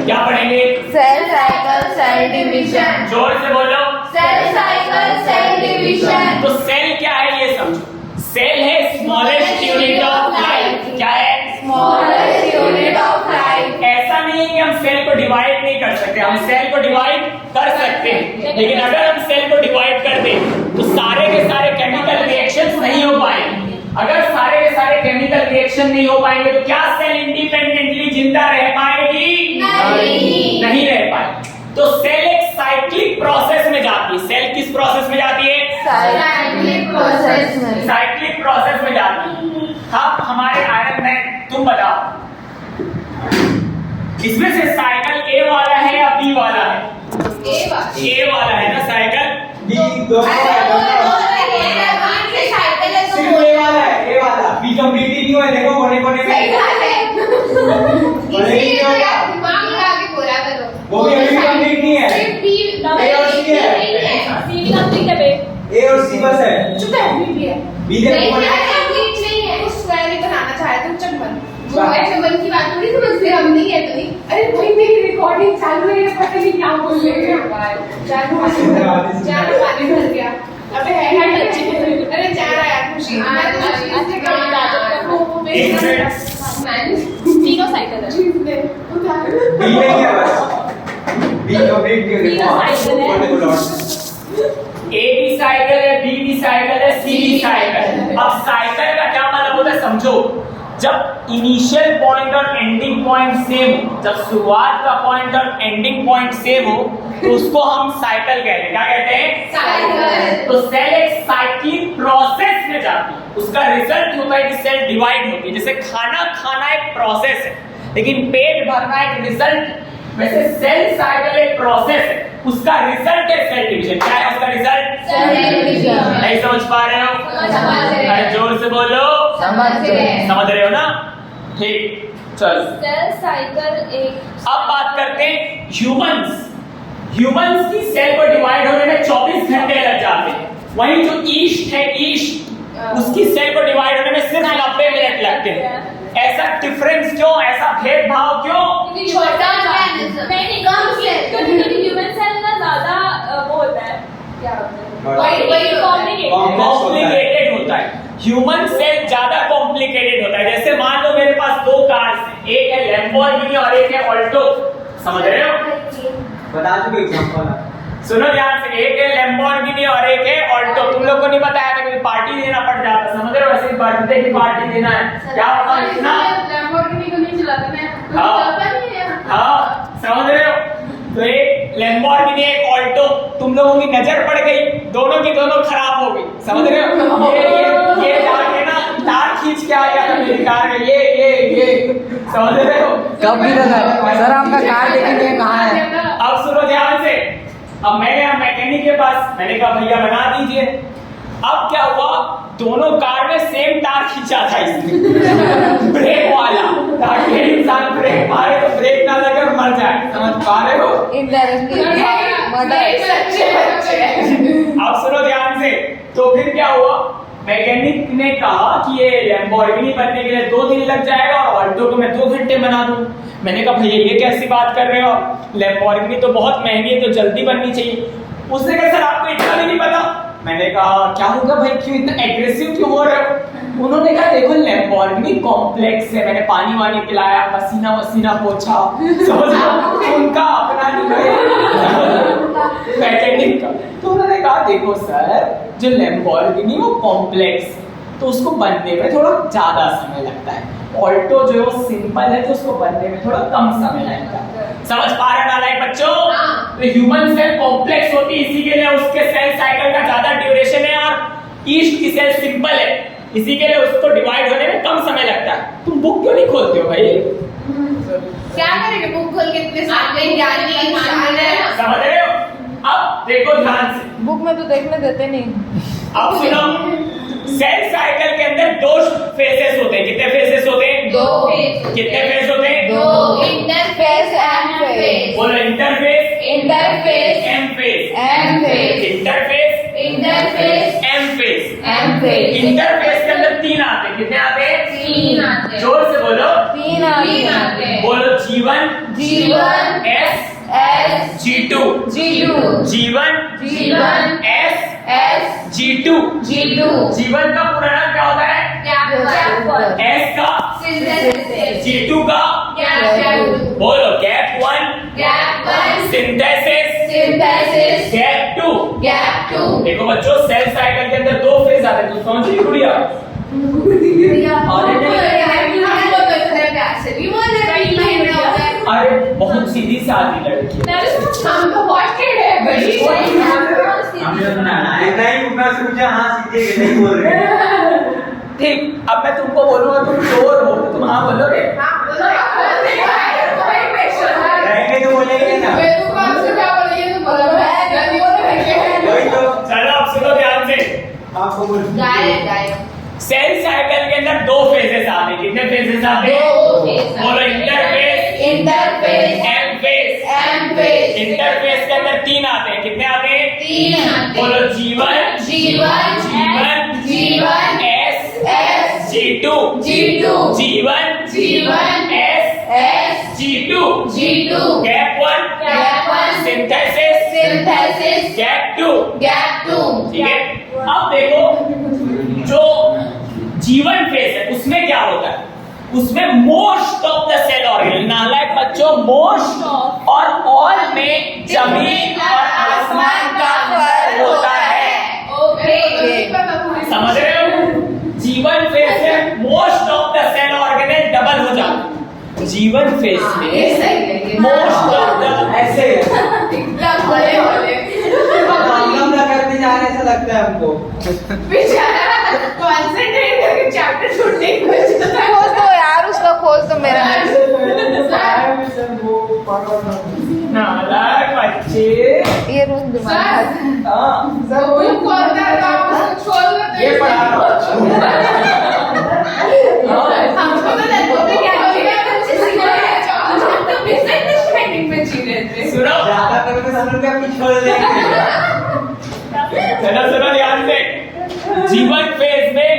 क्या पढ़ेंगे? Cell cycle, cell division. जोर से बोलो। Cell cycle, cell division. तो सेल क्या है ये समझो। सेल है स्मॉलेस्ट यूनिट ऑफ लाइफ। क्या है? Smallest unit of life. ऐसा नहीं है कि हम सेल को डिवाइड नहीं कर सकते, हम सेल को डिवाइड कर सकते हैं, लेकिन अगर हम सेल को डिवाइड कर दें तो सारे के सारे केमिकल रिएक्शंस नहीं हो पाएंगे। अगर सारे के सारे केमिकल रिएक्शन नहीं हो पाएंगे तो क्या सेल इंडिपेंडेंटली जिंदा रह पाएगी? नहीं रह पाएगी। तो सेल एक साइक्लिक प्रोसेस में जाती है। सेल किस प्रोसेस में जाती है? साइक्लिक प्रोसेस में। साइक्लिक प्रोसेस में जाती है। अब हमारे आयरन मैन तुम बताओ, इसमें से साइकिल ए वाला है या बी वाला है? ए वाला है ना साइकिल। बी दोनों सिर्फ ए वाला है, ए वाला बी कंप्लीट ही नहीं हुआ है। देखो कोने कोने में वो भी अभी कंप्लीट नहीं है। ए और सी है, ए और सी बस है। बी के मन की बात थोड़ी समझते हम नहीं है तो नहीं। अरे भाई मेरी रिकॉर्डिंग चालू है, पता नहीं क्या बोल रहे हैं। जानू वाले भर गया। अबे है अरे जा रहा है खुशी। तीनों साइकिल है। बी नहीं है बस, बी कंप्लीट नहीं हुआ। ए भी साइकिल है, बी भी साइकिल है, सी भी साइकिल है। अब साइकिल का क्या मतलब होता है समझो। जब इनिशियल पॉइंट और एंडिंग पॉइंट सेम हो, जब शुरुआत का पॉइंट और एंडिंग पॉइंट सेम हो तो उसको हम साइकिल कहते हैं। क्या कहते हैं? साइकिल। तो सेल एक साइक्लिक प्रोसेस में जाती है। उसका रिजल्ट होता है कि सेल डिवाइड होती है। जैसे खाना खाना एक प्रोसेस है, लेकिन पेट भरना एक रिजल्ट। वैसे सेल साइकिल एक प्रोसेस है, उसका रिजल्ट है सेल डिवीजन। क्या है उसका रिजल्ट? Cell division. नहीं समझ पा रहे हो? अरे जोर से बोलो। समझ रहे हो ना? ठीक, चल सेल साइकिल एक। अब बात करते हैं ह्यूमंस की सेल को डिवाइड होने में 24 घंटे लग जाते हैं। वहीं जो ईस्ट है, ईस्ट उसकी सेल को डिवाइड होने में सिर्फ 90 मिनट लगते हैं। ऐसा डिफरेंस क्यों? ऐसा भेदभाव क्यों? ह्यूमन सेल ना ज्यादा वो होता है, क्या होता है, कॉम्प्लिकेटेड होता है। ह्यूमन सेल ज्यादा कॉम्प्लिकेटेड होता है। जैसे मान लो मेरे पास दो कार्स हैं, एक है लैम्बोर्गिनी और एक है ऑल्टो। समझ रहे हो? बता चुके एग्जांपल। सुनो ध्यान से, एक है लैम्बोर्गिनी और एक है ऑल्टो। तुम लोग को नहीं बताया था कि पार्टी देना पड़ जाता। समझ रहे हो? ऐसे बर्थडे की पार्टी देना है, क्या होता है इतना? हाँ, समझ रहे हो? तो एक लैम्बोर्गिनी एक ऑल्टो, तुम लोगों की नजर पड़ गई, दोनों की दोनों खराब हो गई। समझ रहे हो? ये जाके ना तार खींच के आ गया था मेरी कार में। ये समझ रहे हो? कब भी सर आपका कार देखेंगे कहाँ है? अब सुनो ध्यान से। अब मैं गया मैकेनिक के पास, मैंने कहा भैया बना दीजिए। अब क्या हुआ, दोनों कार में सेम तार खींचा था इसने ब्रेक वाला, ताकि इंसान ब्रेक मारे तो ब्रेक ना लगे और मर जाए। समझ पा रहे हो? अब सुनो ध्यान से। तो फिर क्या हुआ, मैकेनिक ने कहा कि ये लैम्बोर्गिनी बनने के लिए 2 दिन लग जाएगा और ऑल्टो को मैं 2 घंटे बना दूं। मैंने कहा भैया ये कैसी बात कर रहे हो, लैम्बोर्गिनी तो बहुत महंगी है, तो जल्दी बननी चाहिए। उसने कहा सर आपको इतना भी नहीं पता। मैंने कहा क्या होगा भाई, क्यों इतना एग्रेसिव क्यों हो रहे हो? उन्होंने कहा देखो लैम्बोर्गिनी कॉम्प्लेक्स है, मैंने पानी वानी पिलाया, पसीना वसीना पोछा, समझ लो उनका अपना मैकेनिक का। तो उन्होंने कहा देखो सर, जो लैम्बोर्गिनी वो कॉम्प्लेक्स तो उसको बनने में थोड़ा ज्यादा समय लगता है। ऑल्टो जो है वो सिंपल है तो उसको बनने में थोड़ा कम समय लगता है। समझ पा रहे नालायक बच्चों? तो ह्यूमन सेल कॉम्प्लेक्स होती है, इसी के लिए उसके सेल साइकिल का ज्यादा ड्यूरेशन है, और ईस्ट की सेल सिंपल है, इसी के लिए उसको डिवाइड होने में कम समय लगता है। तुम बुक क्यों नहीं खोलते हो भाई? क्या करेंगे बुक खोल के? इतने सारे ज्ञान है, समझ रहे हो? अब देखो ध्यान से, बुक में तो देखने देते नहीं। अब सुनो, सेल साइकिल के अंदर 2 फेजेस होते हैं। कितने फेजेस होते हैं? 2। कितने फेज होते हैं? 2। Interface and phase. बोलो interface, interface, M phase, and phase. Interface, interface, M phase. And phase. Interface के अंदर 3 आते हैं। कितने आते हैं? 3 आते हैं। जोर से बोलो। 3 तीन आते हैं। बोलो जीवन जीवन एस S G2 G2 जीवन जीवन एस S G2 G2 जीवन का पूरा नाम क्या होता है? Gap एस का Synthesis G2 का Gap बोलो gap 1 Gap 1 synthesis Synthesis gap 2। Gap 2 देखो बच्चों सेल साइकिल के अंदर दो फेज आते हैं, तो समझ रही गुड़िया? अरे बहुत सीधी सादी लड़की है। हम तो बहुत टेढ़े हैं भाई। हमने सुना नहीं मैं सोचा हाँ सीधे के नहीं बोल रहे। ठीक, अब मैं तुमको बोलूंगा तुम शोर हो तो तुम हाँ बोलोगे? रहेंगे तो बोलेंगे ना। वही तो चलो अब सुनो ध्यान से। आपको बोल सेल साइकिल के अंदर दो फेजेस आते हैं। कितने फेजेस आते हैं? बोलो इंटरफेस एम फेज। इंटरफेस के अंदर तीन आते हैं। कितने आते हैं? बोलो जीवन एस G2 जीवन S G2 gap 1 synthesis gap 2। ठीक है, अब देखो जो जीवन फेज है उसमें क्या होता है? उसमें most of the cell organelle, नालायक बच्चों, मोस्ट और ऑल में जमीन और आसमान का फर्क होता है। समझ रहे हो? जीवन फेज में most of the cell organelle double हो जाते। जीवन फेज में मोस्ट ऑफ द ऐसे काम ना करते जा रहे ऐसा लगता है हमको। खोज दो यार उसका, खोज दो मेरा। नालायक बच्चे। ये रोज दिमाग ये पढ़ा रहा सुनो ज्यादा करके हम लोग क्या छोड़ देंगे। सुनो ध्यान से। जीवन फेज में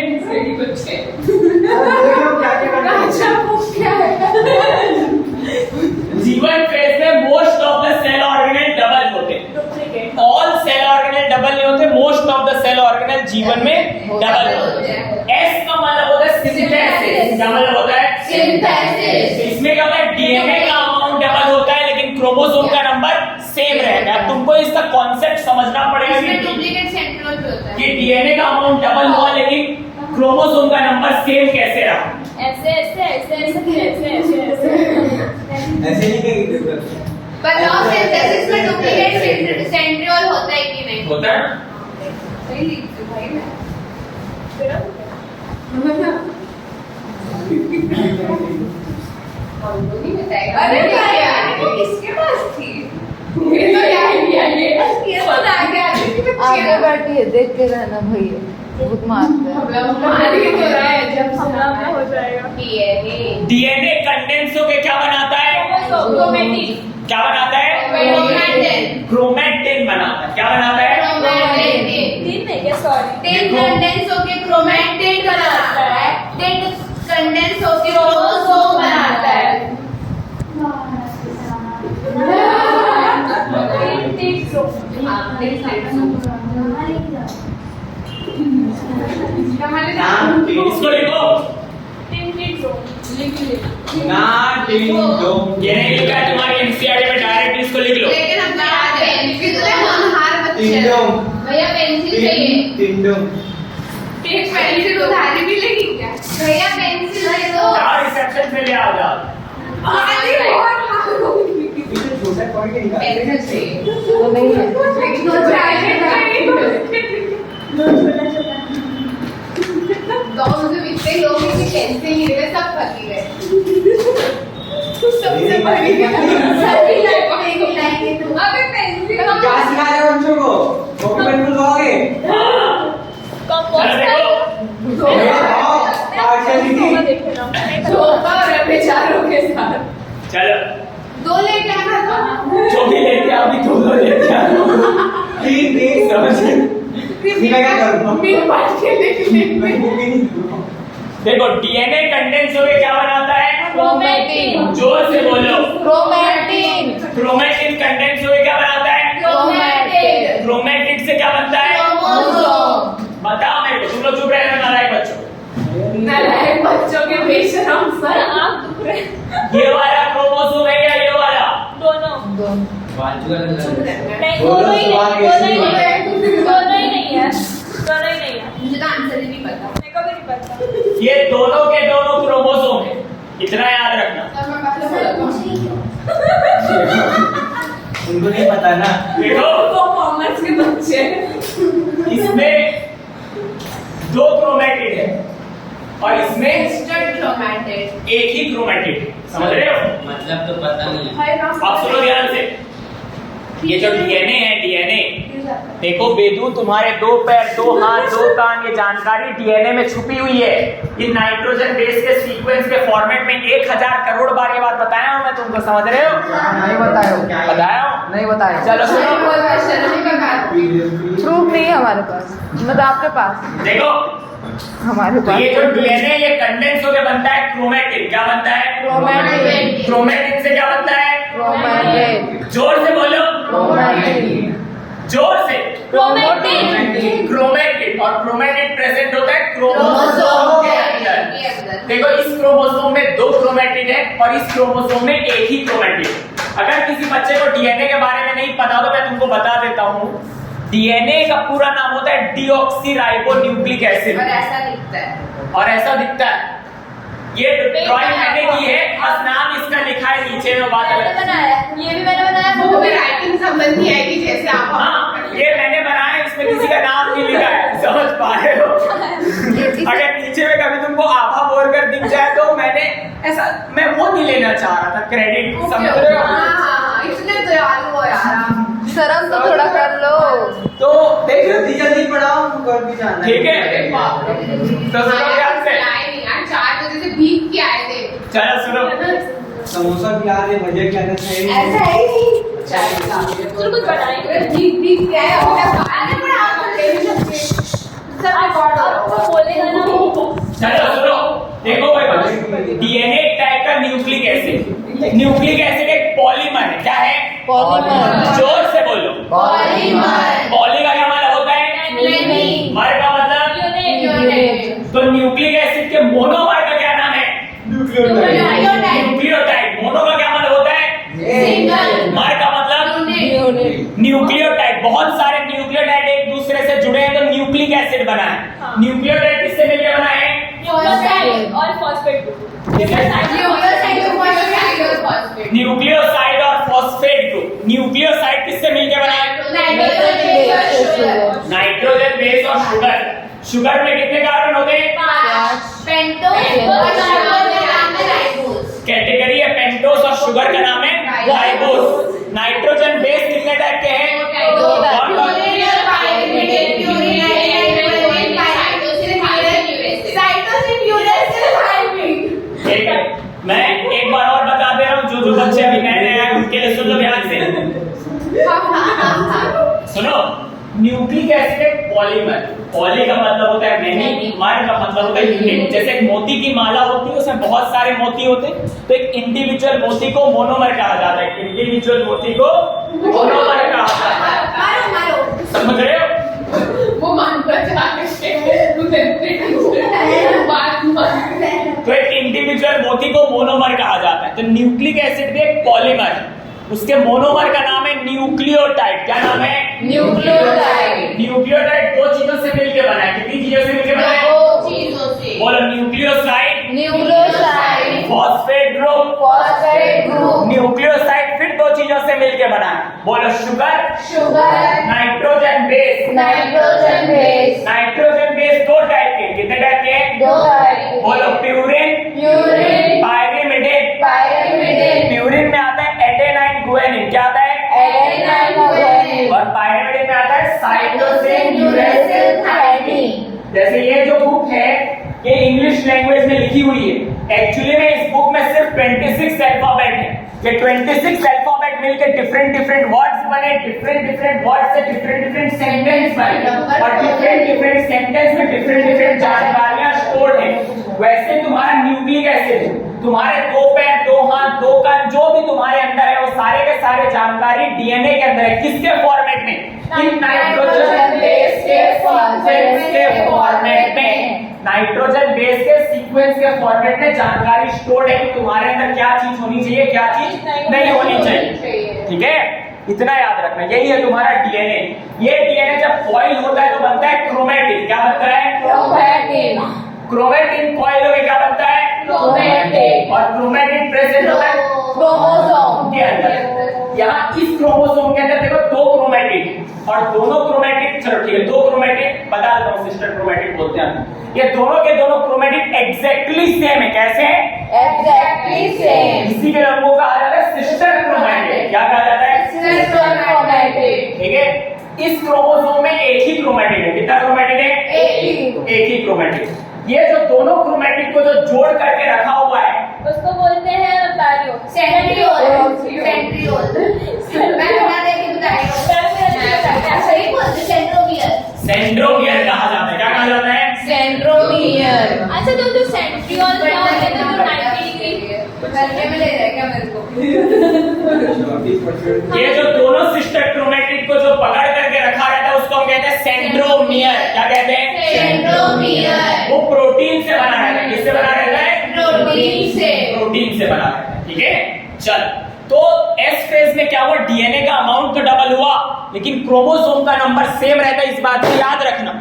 जीवन फेज में most of the cell organelle double होते हैं। ऑल सेल ऑर्गेनल डबल नहीं होते, most of the cell organelle G one में डबल होते हैं। एस का मतलब होता है सिंथेसिस। क्या मतलब होता है? Synthesis इसमें क्या होता है? डीएनए का अमाउंट डबल होता है लेकिन क्रोमोसोम का नंबर सेम रहेगा। अब तुमको इसका कॉन्सेप्ट समझना पड़ेगा कि डीएनए का अमाउंट डबल हुआ लेकिन क्रोमोसोम का नंबर सेम कैसे रहा? ऐसे ऐसे ऐसे ऐसे ऐसे ऐसे ऐसे ऐसे नहीं करेंगे। बताओ सिंथेसिस में डुप्लीकेट सेंट्रियोल होता है कि नहीं? होता है? सही लिखती हूँ भाई मैं। अरे यार ये किसके पास थी? ये तो यार ये तो आगे आगे बैठिए, देखते रहना भैया, बहुत मारते हैं। मार ही तो रहा है जब हमारा में हो जाएगा। डीएनए कंडेंस होकर क्या बनाता है? क्रोमेटिन क्या बनाता है? क्रोमेटिन बनाता है। क्या बनाता है? तीन नहीं क्या, सॉरी, कंडेंस होके क्रोमेटिन बनाता है, कंडेंस होके क्रोमोसोम बनाता है। इसको लिखो। ये नहीं लिखा है तुम्हारी एनसीईआरटी में, डायरेक्ट इसको लिख लो। लेकिन हमको याद है कितने होनहार बच्चे हैं। भैया पेंसिल चाहिए। एक पेंसिल उधारी भी लेगी क्या? भैया पेंसिल दे दो। यार रिसेप्शन पे ले आ जाओ। अरे बहुत छोटा पॉइंट निकाल। पेंसिल चाहिए। वो नहीं है। गाँव में इतने लोग हैं कि पेंसिल ही रहे, सब फंसी गए। सबसे बड़ी सभी लाएंगे तुम। अबे पेंसिल क्या सिखा रहे हो बच्चों को? कॉपी पेन बुलवाओगे? चलो देखो। धोखा और बेचारों के साथ। चलो दो लेके आना था। जो भी लेके आओ, अभी दो लेके आओ। तीन समझ मैं क्या करूँ? मिल बांट के लेके मैं वो भी नहीं दूँ। देखो डीएनए कंडेंस होके क्या बनाता है? क्रोमेटिन। जोर से बोलो। क्रोमेटिन। क्रोमेटिन कंडेंस होके क्या बनाता है? क्रोमेटिड। क्रोमेटिड से क्या बनता है? क्रोमोसोम। बताओ मेरे को, तुम लोग चुप रहना नालायक बच्चों। नालायक बच्चों के बेशरम सर सर। आप दुख रहे हैं। ये वाला क्रोमोसोम है या ये वाला? दोनों दोनों नहीं, दोनों ही सवाल नहीं, कैसे दोनों ही हुआ? नहीं, दोनों ही नहीं है, दोनों ही नहीं है। मुझे तो आंसर ही नहीं पता। मेरे को भी नहीं पता। ये दोनों के दोनों क्रोमोसोम है, इतना याद रखना। तब मैं पहले बोला था। उनको नहीं पता ना। देखो वो कॉमर्स के बच्चे हैं। इसमें दो क्रोमेटिड है और इसमें Instant chromatid। एक ही क्रोमेटिड, समझ रहे हो? मतलब तो पता नहीं है। हाय राम। अब सुनो ध्यान से, ये जो डीएनए है, डीएनए देखो बेदू, तुम्हारे 2 पैर 2 हाथ 2 कान, ये जानकारी डीएनए में छुपी हुई है। इन नाइट्रोजन बेस के सीक्वेंस के फॉर्मेट में 1000 करोड़ बार ये बात बताया हूं मैं तुमको, समझ रहे हो? नहीं बताया हो। बताया हूं? नहीं बताया। चलो सुनो, बोल रहा है, शर्म का बात। प्रूफ नहीं है हमारे पास, मतलब आपके पास, देखो हमारे तो पास। ये जो डीएनए ये कंडेंस होकर बनता है क्रोमेटिन। क्या बनता है? क्रोमेटिन। क्रोमेटिन से क्या बनता है? क्रोमेटिन। जोर से बोलो, क्रोमेटिन। जोर से। क्रोमेटिन। क्रोमेटिन, और क्रोमेटिन प्रेजेंट होता है क्रोमोसोम के अंदर। देखो इस क्रोमोसोम में 2 क्रोमेटिन है और इस क्रोमोसोम में एक ही क्रोमेटिन है। अगर किसी बच्चे को डीएनए के बारे में नहीं पता तो मैं तुमको बता देता हूँ। डीएनए का पूरा नाम होता है डीऑक्सीराइबोन्यूक्लिक एसिड, और ऐसा दिखता है। और ऐसा दिखता है। ये ड्राइंग मैंने की है, बस नाम इसका लिखा है नीचे में, बात मैंने अलग। बनाया, ये भी मैंने बनाया, वो भी राइटिंग संबंधी आएगी जैसे आप। हाँ, ये मैंने बनाया है, इसमें किसी का नाम नहीं लिखा है, समझ पा रहे हो? अगर नीचे में कभी तुमको आभा बोल कर दिख जाए तो मैंने ऐसा, मैं वो नहीं लेना चाह रहा था क्रेडिट, समझ रहे हो? हाँ, इसलिए तो यार वो यार। शर्म तो थोड़ा कर लो। तो देखो जल्दी जल्दी पढ़ाओ, कर भी जाना। ठीक है, तो सुनो ध्यान से, आए नहीं यार, 4 बजे से भीग के आए थे। चलो सुनो। समोसा भी आ रहे, भजिया क्या सही ऐसा है ही नहीं। तुम कुछ बनाएंगे। भीग के आए, अपने बाहर नहीं पड़ा, आप ले नहीं सकते। सब रिकॉर्ड हो रहा वो बोलेगा ना चलो सुनो, देखो भाई, डीएनए टाइप का न्यूक्लिक एसिड, न्यूक्लिक एसिड एक पॉलीमर है। क्या है? पॉलीमर। जोर से बोलो। पॉलीमर। पॉली का क्या मतलब होता है? Many। मर का मतलब? यूनिट। तो न्यूक्लिक एसिड के मोनोमर का क्या नाम है? न्यूक्लियोटाइड। न्यूक्लियोटाइड। मोनो का क्या मतलब होता है? सिंगल। मर का मतलब? यूनिट। न्यूक्लियोटाइड। बहुत सारे न्यूक्लियोटाइड एक दूसरे से जुड़े हैं तो न्यूक्लिक एसिड बना है। हाँ। न्यूक्लियोटाइड किससे मिलकर बना है? न्यूक्लियोसाइड और फॉस्फेट ग्रुप। न्यूक्लियोसाइड और फॉस्फेट ग्रुप। न्यूक्लियोसाइड किससे मिलकर बना है? नाइट्रोजन बेस और शुगर। शुगर में कितने कार्बन होते हैं? 5 पेंटोस और कार्बोनिल। कैटेगरी है पेंटोस और शुगर का नाम है राइबोस। नाइट्रोजन बेस कितने टाइप के हैं? दो टाइप। कौन कौन? ठीक है, मैं एक बार और बता दे रहा हूँ, जो बच्चे अभी नए नए आए उनके लिए सुन लो ध्यान से। सुनो, न्यूक्लिक एसिड एक पॉलीमर। पॉली का मतलब होता है मेनी, मर का मतलब होता है यूनिट। जैसे एक मोती की माला होती है, उसमें बहुत सारे मोती होते हैं, तो एक इंडिविजुअल मोती को मोनोमर कहा जाता है। इंडिविजुअल मोती को मोनोमर कहा जाता है। समझ रहे हो? वो मानता तो एक इंडिविजुअल मोती को मोनोमर कहा जाता है। तो न्यूक्लिक एसिड भी एक पॉलीमर है, उसके मोनोमर का नाम है न्यूक्लियोटाइड। क्या नाम है? न्यूक्लियोटाइड। न्यूक्लियोटाइड 2 चीजों से मिलकर बना है। कितनी चीजों से मिलकर बना है? बोलो, nucleoside, nucleoside. Phosphate group. Phosphate group. Nucleoside फिर 2 चीजों से मिलकर बना है। बोलो, sugar, sugar. Nitrogen base. Nitrogen base. Nitrogen base 2 type के, कितने टाइप के? 2 टाइप। बोलो, purine, purine. Pyrimidine. Pyrimidine. Purine में आता है एडेनाइन गुआनिन। क्या आता है? Adenine guanine. और पायरिमिडिन में आता है साइटोसिन यूरेसिल थायमिन। जैसे ये जो बुक है ये इंग्लिश लैंग्वेज में लिखी हुई है। एक्चुअली में इस बुक में सिर्फ 26 अल्फाबेट है। ये 26 अल्फाबेट मिलकर डिफरेंट वर्ड्स बने, डिफरेंट वर्ड से डिफरेंट सेंटेंस बने, और डिफरेंट सेंटेंस में डिफरेंट जानकारियां स्टोर्ड है। वैसे तुम्हारा न्यूक्लिक एसिड तुम्हारे दो पैर, दो हाथ, दो कान, जो भी तुम्हारे अंदर है वो सारे के सारे जानकारी डीएनए के अंदर है। किसके फॉर्मेट में? इन नाइट्रोजन बेस के सीक्वेंस के फॉर्मेट में। नाइट्रोजन बेस के सीक्वेंस के फॉर्मेट में जानकारी स्टोर्ड है कि तुम्हारे अंदर क्या चीज होनी चाहिए, क्या चीज नहीं होनी चाहिए। ठीक है, इतना याद रखना। यही है तुम्हारा डीएनए। ये डीएनए जब कॉइल होता है तो बनता है क्रोमैटिन। क्या बनता है? क्रोमैटिन। क्रोमैटिन कॉइल होकर क्या बनता है? क्रोमैटिन। और क्रोमैटिन प्रेजेंट होता है क्रोमोसोम के अंदर। यहाँ इस क्रोमोसोम के अंदर देखो दो क्रोमैटिन, और दोनों क्रोमैटिन, चलो ठीक है, दो क्रोमैटिन बता देता हूँ, सिस्टर क्रोमैटिन बोलते हैं। ये दोनों के दोनों क्रोमैटिन एग्जैक्टली सेम है। कैसे है? Exactly same. इसी के रंगों का कहा जाता है सिस्टर क्रोमैटिन। क्या कहा जाता है? Sister chromatin. ठीक है, इस क्रोमोसोम में एक ही क्रोमैटिन है। कितना क्रोमैटिन है? एक ही क्रोमैटिन। ये जो दोनों क्रोमैटिन को जो जोड़ करके रखा हुआ है उसको बोलते हैं बैरियो सेंट्रियोल। सेंट्रियोल मैं बता दे के बताएगा। सही बोलते सेंट्रोमियर। सेंट्रोमियर कहा जाता है। क्या कहा जाता है? सेंट्रोमियर। अच्छा तो जो सेंट्रियोल क्या होता है जो 90 डिग्री हल्के में ले जाएगा मेरे को। ये जो दोनों सिस्टर क्रोमैटिन को जो पकड़ करके रखा रहता है उसको हम कहते हैं सेंट्रोमियर। क्या कहते हैं? सेंट्रोमियर। वो प्रोटीन से बना रहता है। किससे बना रहता है? प्रोटीन से। प्रोटीन से बना रहता है। ठीक है, चल तो एस फेज में क्या हुआ? डीएनए का अमाउंट तो डबल हुआ, लेकिन क्रोमोसोम का नंबर सेम रहता है। इस बात को याद रखना।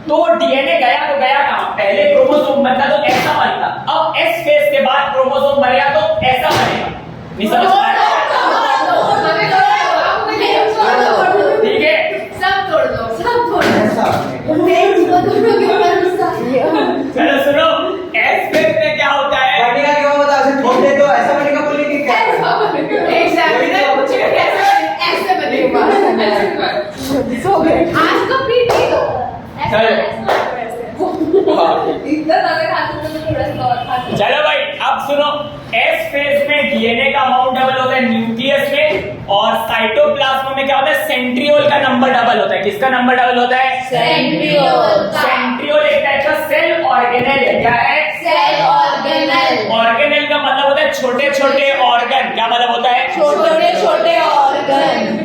तो डीएनए गया तो गया कहां? पहले क्रोमोसोम बनता तो ऐसा बनता, अब एस फेज के बाद क्रोमोसोम बन गया तो ऐसा बनेगा। नहीं समझ पा रहे? ठीक है, सब तोड़ दो, सब तोड़ चलो सुनो, एस फेज में क्या होता है? बनेगा क्या बता, ऐसे छोड़ दे तो ऐसा बनेगा, बोलेंगे क्या? एग्जैक्टली पूछेगा कैसे? ऐसे बनेगा। सो गए। आज को पीट ही दो। इतना ज्यादा खाते तो थोड़ा सा और खाते। चलो भाई, अब सुनो, एस फेज में डीएनए का अमाउंट डबल होता है न्यूक्लियस में, और साइटोप्लाज्म में क्या होता है? सेंट्रियोल का नंबर डबल होता है। किसका नंबर डबल होता है? सेंट्रियोल। सेंट्रियोल एक टाइप का सेल ऑर्गेनेल है। क्या है? Cell organelle. ऑर्गेनेल का मतलब होता है छोटे छोटे ऑर्गन। क्या मतलब होता है? छोटे छोटे ऑर्गन।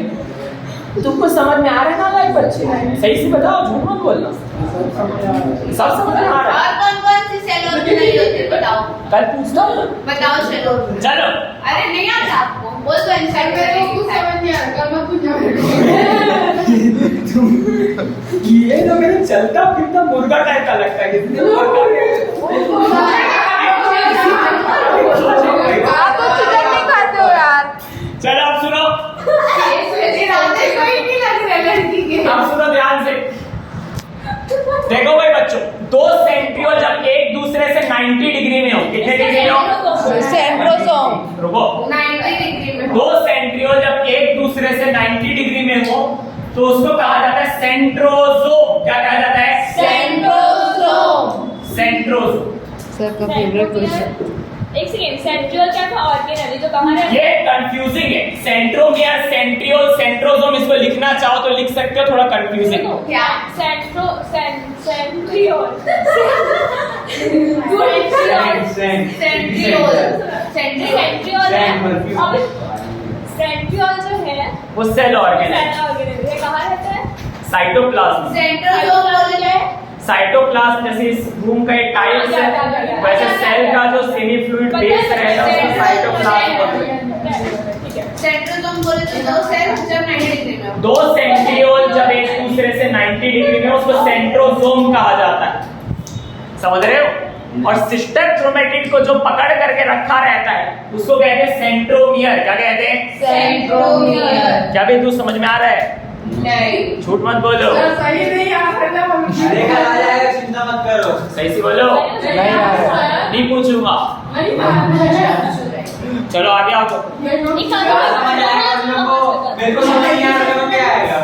तुमको समझ में आ रहा है ना लाइफ? बच्चे सही से बताओ, झूठ मत बोलना। सब समझ में आ रहा है? और कौन-कौन सी सेल ऑर्गेनेल होते बताओ। कल पूछता हूँ। बताओ चलो। चलो, अरे नहीं आता आपको? वो तो इंसाइड मेरे को कुछ समझ नहीं आ रहा। कल मैं कुछ ये तो मेरे चलता फिरता मुर्गा टाइप का लगता है। आप तो चिकन नहीं खाते हो यार। चलो अब सुनो, अब सुनो ध्यान से। देखो भाई बच्चों, दो सेंट्रियोल जब एक दूसरे से 90 डिग्री में हो, कितने डिग्री में हो? सेंट्रोसोम। रुको, 90 डिग्री में। दो सेंट्रियोल जब एक दूसरे से 90 डिग्री में हो तो उसको कहा जाता है सेंट्रोसोम। क्या कहा जाता है? सेंट्रोसोम। सेंट्रोसोम। सर का फेवरेट क्वेश्चन। एक सेकंड, सेंट्रियोल क्या था? ऑर्गेनेल जो कहां रहता ये कंफ्यूजिंग है। सेंट्रोमियर, सेंट्रियोल, सेंट्रोसोम, इसको लिखना चाहो तो लिख सकते हो, थोड़ा कंफ्यूजिंग है। क्या? Centriole centriole. सेंट्रियोल है। अब सेंट्रियोल जो है वो सेल ऑर्गेन है। सेल ऑर्गेनेल ये कहां रहता है? साइटोप्लाज्म। सेंट्रोसोम बोलते हैं। साइटोप्लाज्म जैसे इस रूम का एक टाइल्स है, वैसे सेल का जो सेमी फ्लूइड बेस रहता है उसको साइटोप्लाज्म बोलते हैं। सेंट्रोसोम बोले तो दो सेल जब 90 डिग्री में हो। दो सेंट्रियोल जब एक दूसरे से 90 डिग्री में हो उसको सेंट्रोसोम कहा जाता है। समझ रहे हो? और सिस्टर क्रोमैटिन को जो पकड़ करके रखा रहता है उसको कहते हैं सेंट्रोमियर। क्या कहते हैं? सेंट्रोमियर। क्या भी तू समझ में आ रहा है? नहीं। झूठ मत बोलो, सही नहीं आ रहा। अरे कल आ जाएगा, चिंता मत करो। सही से बोलो। नहीं पूछूंगा। चलो आगे आओ। मेरे को समझ नहीं आ रहा क्या आएगा।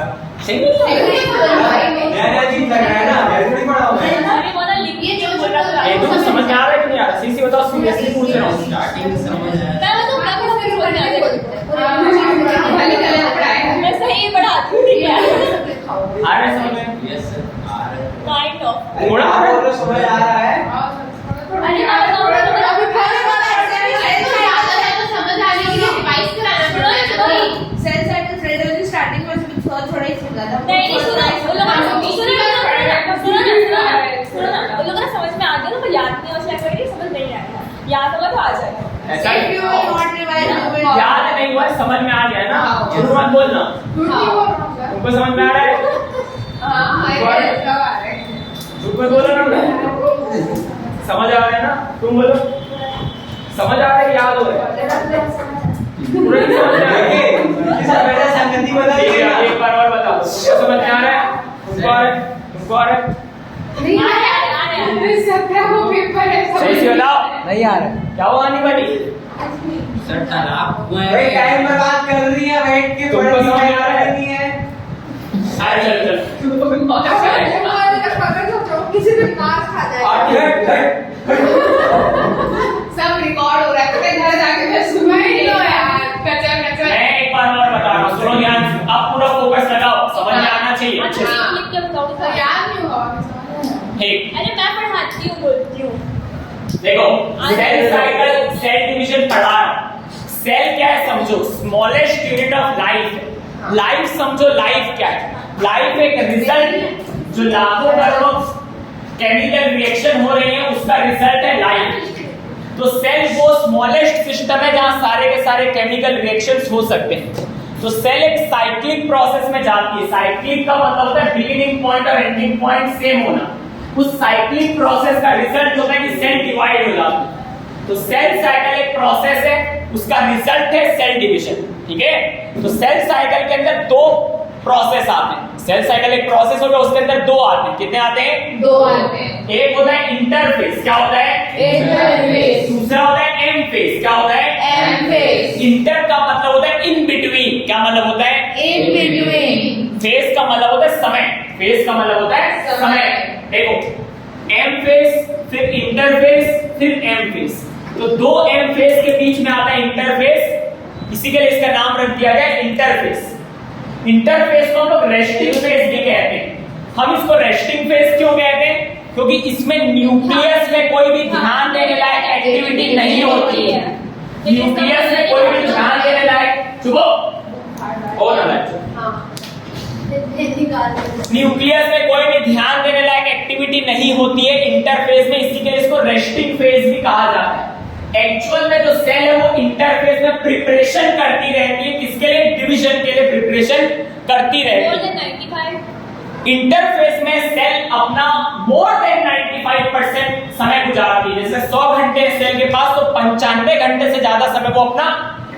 सही नया चीज लग रहा है ना, मैं थोड़ी पढ़ा हूँ। ये जो छोटा ये तो समझ में आ रहा है कि नहीं आ रहा? सही से बताओ, सीरियसली पूछ रहा हूँ। स्टार्टिंग से समझ आया। मैं सही पढ़ाती हूँ, ठीक है? आ रहा है समझ में? Kind of. थोड़ा आ रहा है। समझ आ रहा है। अरे नहीं सुनो उन लोगों को उन लोगों को समझ में आ गया ना, पर याद नहीं, और शायद समझ नहीं आया, याद होगा तो आ जाएगा। ऐसा If you will not revise, you will not. याद नहीं हुआ, समझ में आ गया ना, झूठ मत बोलना। झूठ नहीं बोल रहा हूँ सर। तुमको समझ में आ रहा है? झूठ मत बोलो ना, समझ आ रहा है ना, तुम बोलो समझ आ रहा है, याद हो रहा है, पूरा नहीं समझ में आ रहा है। इससे पहले संगति बता ठीक दीजिए। है, एक बार और बताओ, तुमको समझ में आ रहा है? तुमको आ रहा है? तुमको आ रहा है? नहीं आ रहा है। 17 को पेपर है। सही से बताओ, नहीं आ रहा है। क्या हुआ नहीं बनी? सर तालाब भाई टाइम बर्बाद कर रही है, बैठ के तुमको समझ में आ रहा है? नहीं है। अरे चल चल किसी दिन मार खा जाएगा। सब रिकॉर्ड हो रहा है, तो घर जाके मैं सुना ही लो यार। कचर कचर। मैं एक बार और बता रहा हूँ, सुनो ध्यान से, अब पूरा फोकस लगाओ, समझ में आना चाहिए। अच्छा लिख के बताओ तो याद नहीं हुआ। ठीक, अरे मैं पढ़ाती हूँ, बोलती हूँ। देखो सेल साइकिल, सेल डिवीजन पढ़ा रहा हूं। सेल क्या है समझो, smallest unit of life. Life समझो, लाइफ क्या है? लाइफ एक रिजल्ट, जो लाखों करोड़ों केमिकल रिएक्शन हो रही है, उसका रिजल्ट है लाइफ। तो सेल वो स्मॉलेस्ट सिस्टम है जहां सारे के सारे केमिकल रिएक्शंस हो सकते हैं। तो सेल एक साइक्लिक प्रोसेस में जाती है। साइक्लिक का मतलब होता है बिगिनिंग पॉइंट और एंडिंग पॉइंट सेम होना। उस साइक्लिक प्रोसेस का रिजल्ट होता है कि सेल डिवाइड हो जाता है। तो सेल साइकिल एक प्रोसेस है, उसका रिजल्ट है सेल डिवीजन। ठीक है, तो सेल साइकिल के अंदर दो प्रोसेस आते हैं। सेल साइकिल एक प्रोसेस हो गया, उसके अंदर दो आते हैं। कितने आते हैं? दो आते हैं। एक होता है इंटरफेस, क्या होता है? इंटरफेस। दूसरा होता है एम फेस, क्या होता है? M face. इंटर का मतलब होता है इन बिटवीन, क्या मतलब होता है? In between. फेस का मतलब होता है समय, फेस का मतलब होता है समय। देखो एम फेस, फिर इंटरफेस, फिर एम फेस। तो दो एम फेस के बीच में आता है इंटरफेस, इसी के लिए इसका नाम रख दिया गया इंटरफेस। इंटरफेस को हम लोग रेस्टिंग फेस भी कहते हैं। हम इसको रेस्टिंग फेस क्यों कहते हैं? क्योंकि इसमें न्यूक्लियस में कोई भी ध्यान देने लायक एक्टिविटी नहीं होती है। न्यूक्लियस में कोई भी ध्यान देने लायक, चुप हो ना बच्चों, न्यूक्लियस में कोई भी ध्यान देने लायक एक्टिविटी नहीं होती है इंटरफेस में, इसी के लिए इसको रेस्टिंग फेज भी कहा जाता है। एक्चुअल में जो सेल है वो इंटरफेस में प्रिपरेशन करती रहती है, किसके लिए? डिवीजन के लिए प्रिपरेशन करती रहती है। इंटरफेस में सेल अपना मोर देन 95% समय गुजारती है। जैसे 100 घंटे सेल के पास, तो 95 घंटे से ज्यादा समय वो अपना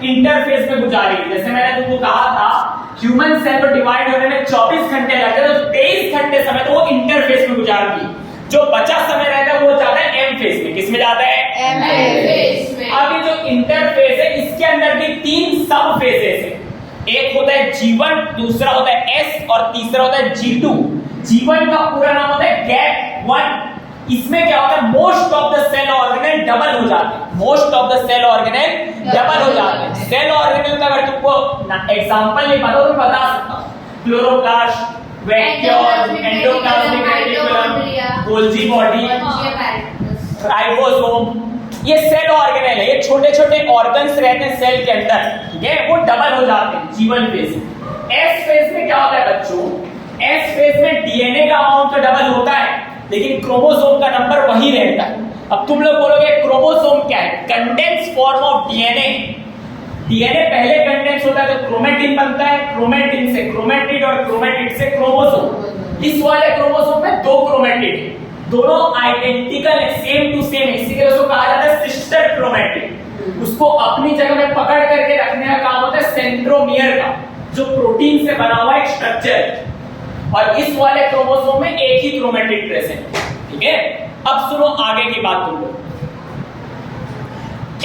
इंटरफेस में गुजारेगी। जैसे मैंने तुमको कहा था ह्यूमन सेल को डिवाइड होने में 24 घंटे लगते हैं, तो 23 घंटे समय तो वो इंटरफेस में गुजारती है। जो बचा समय रहता है वो जाता है एम फेस में। किसमें जाता है? एम फेस में। अब ये जो इंटरफेस है, इसके अंदर भी 3 सब फेजेस है। एक होता है G1, दूसरा होता है S और तीसरा होता है G2। G1 का पूरा नाम होता है गैप 1। इसमें क्या होता है? Most of the cell organelle double हो जाते हैं। Most of the cell organelle double हो जाते हैं। सेल ऑर्गेनेल का अगर तुमको एग्जांपल नहीं पता तो मैं बता सकता हूं। Chloroplast, vacuole, endoplasmic reticulum, Golgi body, ribosome, ये सेल ऑर्गेनेल है। ये छोटे छोटे ऑर्गन्स रहते हैं सेल के अंदर, ठीक है, वो डबल हो जाते हैं G1 फेज। S फेज में क्या होता है बच्चों? S फेज में डीएनए का अमाउंट तो डबल होता है, लेकिन क्रोमोसोम का नंबर वही रहता है। अब तुम लोग बोलोगे क्रोमोसोम क्या है? Condense form of DNA. DNA पहले कंडेंस होता है तो क्रोमेटिन बनता है, क्रोमेटिन से क्रोमेटिड और क्रोमेटिड से क्रोमोसोम। इस वाले क्रोमोसोम में 2 क्रोमेटिड, दोनों आइडेंटिकल है, सेम टू सेम, इसी के लिए उसको कहा जाता है सिस्टर क्रोमेटिड। उसको अपनी जगह में पकड़ करके रखने का काम होता है सेंट्रोमियर का, जो प्रोटीन से बना हुआ एक स्ट्रक्चर। और इस वाले क्रोमोसोम में एक ही क्रोमेटिड प्रेजेंट है, ठीक है। अब सुनो आगे की बात तुम लोग।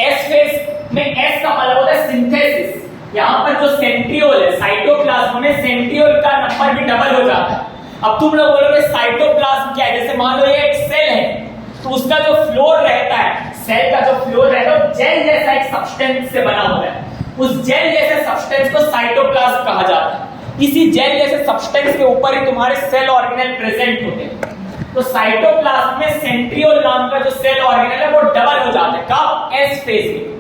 एस फेज में एस का मतलब होता है सिंथेसिस। यहां पर जो सेंट्रियोल है, साइटोप्लाज्म में सेंट्रियोल का नंबर भी डबल हो जाता है। अब तुम लोग बोलोगे साइटोप्लाज्म क्या है? जैसे मान लो ये एक सेल है, तो उसका जो फ्लोर रहता है, सेल का जो फ्लोर रहता है, वो जेल जैसा एक सब्सटेंस से बना होता है। उस जेल जैसे सब्सटेंस को साइटोप्लाज्म कहा जाता है। इसी जेल जैसे सब्सटेंस के ऊपर ही तुम्हारे सेल ऑर्गेनेल प्रेजेंट होते हैं। तो साइटोप्लाज्म में सेंट्रियोल नाम का जो सेल ऑर्गेनेल है वो डबल हो जाता है। कब? एस फेज में।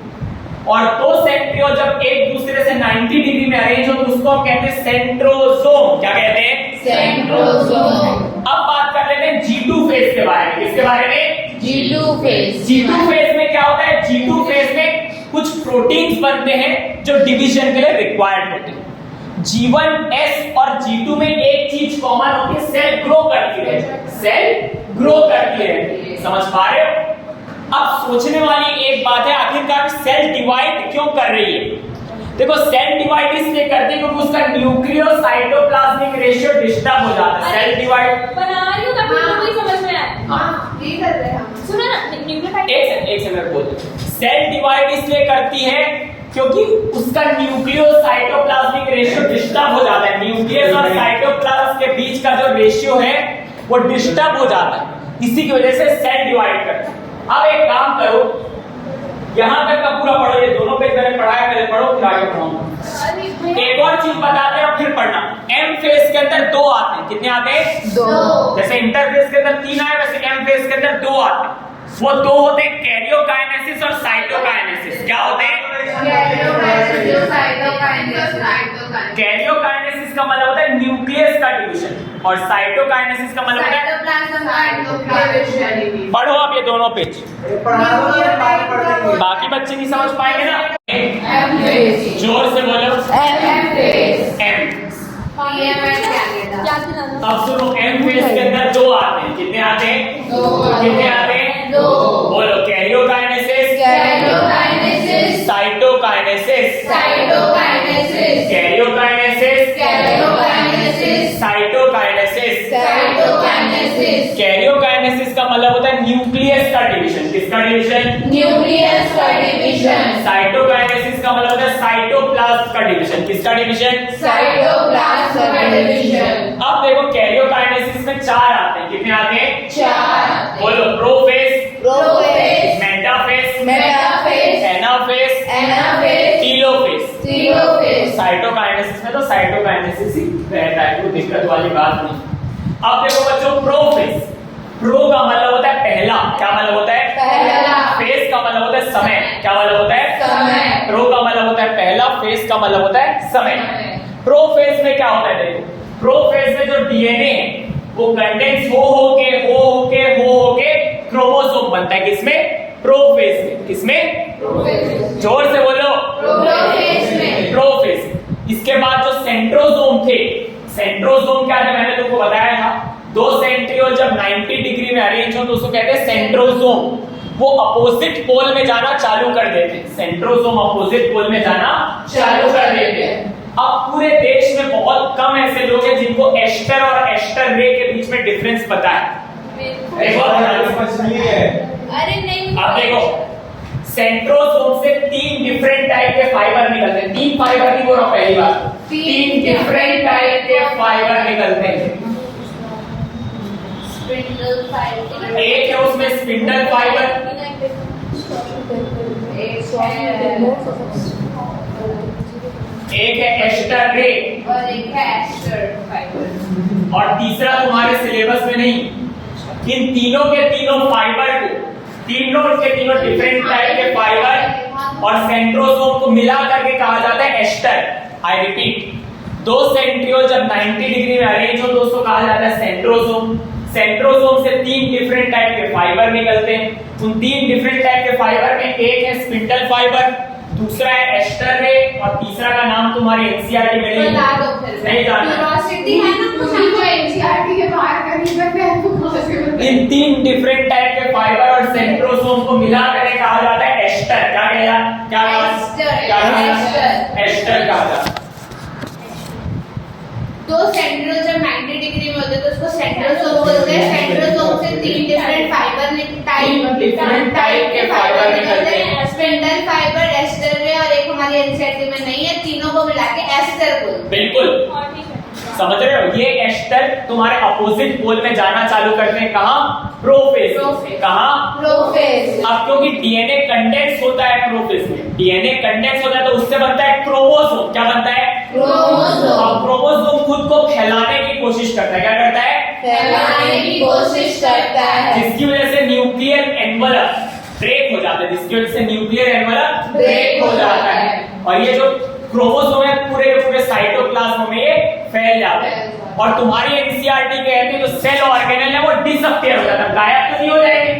और 2 सेंट्रियोल जब एक दूसरे से 90 डिग्री में अरेंज हो तो उसको हम कहते हैं सेंट्रोसोम। क्या कहते हैं? सेंट्रोसोम। अब बात कर लेते हैं G2 फेज के बारे में। किसके बारे में? G2 phase. G2 फेज में क्या होता है? G2 फेज में कुछ प्रोटीन्स बनते हैं जो डिवीजन के लिए रिक्वायर्ड होते हैं। G1S और G2 में एक चीज कॉमन होती है, सेल ग्रो करती है। सेल ग्रो करती है, समझ पा रहे हो? अब सोचने वाली एक बात है, आखिरकार सेल डिवाइड क्यों कर रही है? देखो, सेल डिवाइड इसलिए करती है क्योंकि उसका न्यूक्लियो साइटोप्लाज्मिक रेशियो डिस्टर्ब हो जाता है। सेल डिवाइड बना रही हूँ ताकि तुमको ही समझ में आए। हाँ, ये कर रहे हैं हम। सुनो ना, न्यूक्लियोटाइड एक सेकंड बोल दो। सेल डिवाइड इसलिए करती है क्योंकि उसका न्यूक्लियो साइटोप्लाज्मिक रेशियो डिस्टर्ब हो जाता है। न्यूक्लियस और साइटोप्लाज्म के बीच का जो रेशियो है वो डिस्टर्ब हो जाता है, इसी की वजह से सेल डिवाइड करती है। अब एक काम करो, यहां तक का पूरा पढ़ो, ये दोनों पेज मैंने पढ़ाया, पहले पढ़ो फिर आगे पढ़ाऊंगा। एक और चीज बताते हैं और फिर पढ़ना। एम फेज के अंदर 2 आते हैं। कितने आते हैं? 2। जैसे इंटरफेज के अंदर 3 आए, वैसे एम फेज के अंदर 2 आते हैं। वो 2 होते हैं कैरियोकाइनेसिस और साइटोकाइनेसिस। क्या होते हैं? कैरियोकाइनेसिस का मतलब होता है न्यूक्लियस का डिवीजन और साइटोकाइनेसिस का मतलब होता है। पढ़ो अब ये दोनों पेज, बाकी बच्चे नहीं समझ पाएंगे ना। M phase. जोर से बोलो। M phase. एम। क्या खिलाना? अब सुनो, एम फेज के अंदर 2 आते हैं। कितने आते हैं? 2। कितने आते हैं? 2। बोलो। Karyokinesis, karyokinesis, cytokinesis, cytokinesis, karyokinesis, karyokinesis, cytokinesis. Cytokinesis. Karyokinesis का मतलब होता है न्यूक्लियस का डिवीजन। किसका डिवीजन? न्यूक्लियस का डिवीजन। साइटोकाइनेसिस का मतलब होता है साइटोप्लाज्म का डिवीजन। किसका डिवीजन? साइटोप्लाज्म का डिवीजन। अब देखो, कैरियोकाइनेसिस में 4 आते हैं। कितने आते हैं? 4। बोलो। Prophase, prophase, metaphase, metaphase, anaphase, anaphase, telophase. Telophase. Cytokinesis में तो साइटोकाइनेसिस ही रहता है, कोई दिक्कत वाली बात नहीं। अब देखो बच्चों, प्रोफेज। प्रो का मतलब होता है पहला। क्या मतलब होता है? पहला। फेज का मतलब होता है समय। क्या मतलब होता है? समय। प्रो का मतलब होता है पहला, फेज का मतलब होता है समय। प्रोफेज में क्या होता है? देखो, प्रोफेज में जो डीएनए है वो कंडेंस हो के क्रोमोसोम बनता है। किसमें? प्रोफेज में। किसमें? जोर से बोलो। प्रोफेज में। प्रोफेज। इसके बाद जो सेंट्रोसोम थे, सेंट्रोसोम क्या है मैंने तुमको बताया था। 2 सेंट्रियोल जब 90 डिग्री में अरेंज हो तो उसको कहते हैं सेंट्रोसोम। वो अपोजिट पोल में जाना चालू कर देते हैं। सेंट्रोसोम अपोजिट पोल में जाना चालू कर देते हैं। अब पूरे देश में बहुत कम ऐसे लोग हैं जिनको एस्टर और एस्टर रे के बीच में डिफरेंस पता है। देखो, अरे नहीं। अब देखो, सेंट्रोसोम से 3 डिफरेंट टाइप के फाइबर निकलते हैं। 3 फाइबर नहीं बोल रहा, पहली बार 3 डिफरेंट टाइप के फाइबर निकलते हैं। Spindle fibre. एक है उसमें स्पिंडल फाइबर, एक है एस्टर रे और एक है एस्टर फाइबर। और तीसरा तुम्हारे सिलेबस में नहीं। इन तीनों के तीनों फाइबर को, तीनों के तीनों डिफरेंट टाइप के फाइबर और सेंट्रोसोम को मिला करके कहा जाता है एस्टर। आई रिपीट, 2 सेंट्रियोल जब 90 डिग्री में अरेंज हो तो उसको कहा जाता है सेंट्रोसोम। सेंट्रोसोम से 3 डिफरेंट टाइप के फाइबर निकलते हैं। उन 3 डिफरेंट टाइप के फाइबर में एक है स्पिंडल फाइबर, दूसरा है एस्टर रे और तीसरा का नाम तुम्हारी एनसीईआरटी में नहीं जानना। क्यूरियोसिटी है ना, कुछ हमको एनसीईआरटी के बाहर कहीं पर है तो पॉसिबल। इन 3 डिफरेंट टाइप के फाइबर और सेंट्रोसोम को मिला करके कहा जाता है एस्टर। क्या कहा? एस्टर कहा जाता है। 2 सेंट्रोल जब 90 डिग्री में होते हैं तो उसको सेंट्रोसोम बोलते हैं। सेंट्रोसोम से 3 डिफरेंट फाइबर डिफरेंट टाइप के फाइबर निकलते हैं। स्पिंडल फाइबर, एस्टर रे और एक हमारी एनसीईआरटी में नहीं है, तीनों को मिला के एस्टर बोलते हैं। बिल्कुल, समझ रहे हो? ये एस्टर तुम्हारे अपोजिट पोल में जाना चालू करते हैं। कहां? प्रोफेज। कहां? प्रोफेज। अब क्योंकि डीएनए कंडेंस होता है प्रोफेज में, डीएनए कंडेंस होता है तो उससे बनता है क्रोमोसोम। क्या बनता है? क्रोमोसोम। अब क्रोमोसोम खुद को फैलाने की कोशिश करता है। क्या करता है? फैलाने की कोशिश करता है, जिसकी वजह से न्यूक्लियर एनवलप ब्रेक हो जाता है। जिसकी वजह से न्यूक्लियर एनवलप ब्रेक हो जाता है। और ये जो क्रोमोसोम है पूरे के पूरे साइटोप्लाज्म में ये फैल जाते हैं और तुम्हारी एनसीईआरटी कहती है जो सेल ऑर्गेनेल है वो डिसअपियर हो जाता है, गायब तो नहीं हो जाएंगे,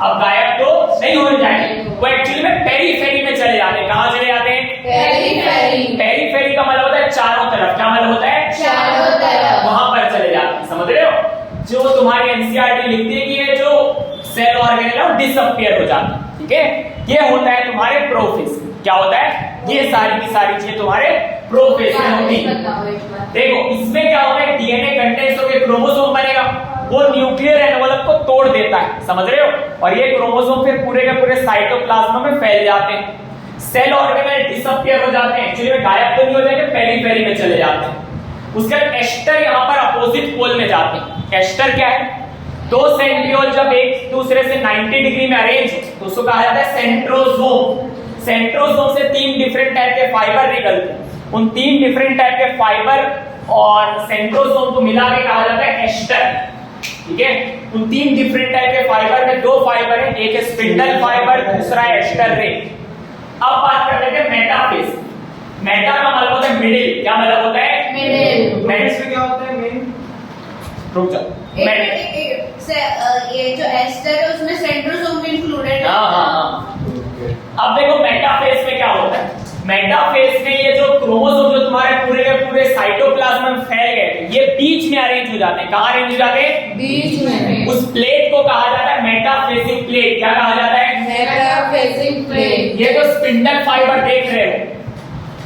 अब गायब तो नहीं हो जाएंगे, वो एक्चुअली में पेरीफेरी में चले जाते हैं। कहां चले जाते हैं? पेरीफेरी। पेरीफेरी का मतलब होता है चारों तरफ। क्या मतलब होता है? चारों तरफ। वहां पर चले जाते हैं, समझ रहे हो? जो तुम्हारी एनसीईआरटी लिखती है कि ये जो सेल ऑर्गेनेल है वो डिसअपियर हो जाता है, ठीक है? ये होता है तुम्हारे प्रोफेज। क्या होता है? ये सारी की सारी चीजें तुम्हारे प्रोफेज में होती है। देखो इसमें क्या होता है, डीएनए कंटेंट्स होकर क्रोमोसोम बनेगा, वो न्यूक्लियर एनवलप को तोड़ देता है, समझ रहे हो? और ये क्रोमोसोम फिर पूरे के पूरे साइटोप्लाज्म में फैल जाते हैं। सेल ऑर्गेनेल डिसअपियर हो जाते हैं, एक्चुअली में गायब तो नहीं हो जाएंगे, पेरीफेरी में चले जाते हैं। उसके बाद एस्टर यहाँ पर अपोजिट पोल में जाते हैं। एस्टर क्या है? दो सेंट्रियोल जब एक दूसरे से 90 डिग्री में अरेंज हो तो उसको कहा जाता है सेंट्रोसोम। सेंट्रोसोम से 3 डिफरेंट टाइप के फाइबर निकलते हैं, उन 3 डिफरेंट टाइप के फाइबर और सेंट्रोसोम को मिला के कहा जाता है एस्टर, ठीक है? उन 3 डिफरेंट टाइप के फाइबर में 2 फाइबर है, एक है स्पिंडल फाइबर, दूसरा है एस्टर रिंग। अब बात कर लेते हैं मेटाफेज। मेटा का मतलब होता है मिडिल। क्या मतलब होता है? मिडिल। मेंस में क्या होता है मेन? रुक जा, ये जो एस्टर है उसमें सेंट्रोसोम भी इंक्लूडेड है। हाँ। अब देखो मेटाफेज में क्या होता है? मेटाफेज में ये जो क्रोमोसोम जो तुम्हारे पूरे के पूरे साइटोप्लाज्म में फैल गए ये बीच में अरेंज हो जाते हैं। कहाँ अरेंज हो जाते हैं? बीच में। उस प्लेट को कहा जाता है मेटाफेसिक प्लेट। क्या कहा जाता है? Metaphasic plate. ये जो स्पिंडल फाइबर देख रहे हो,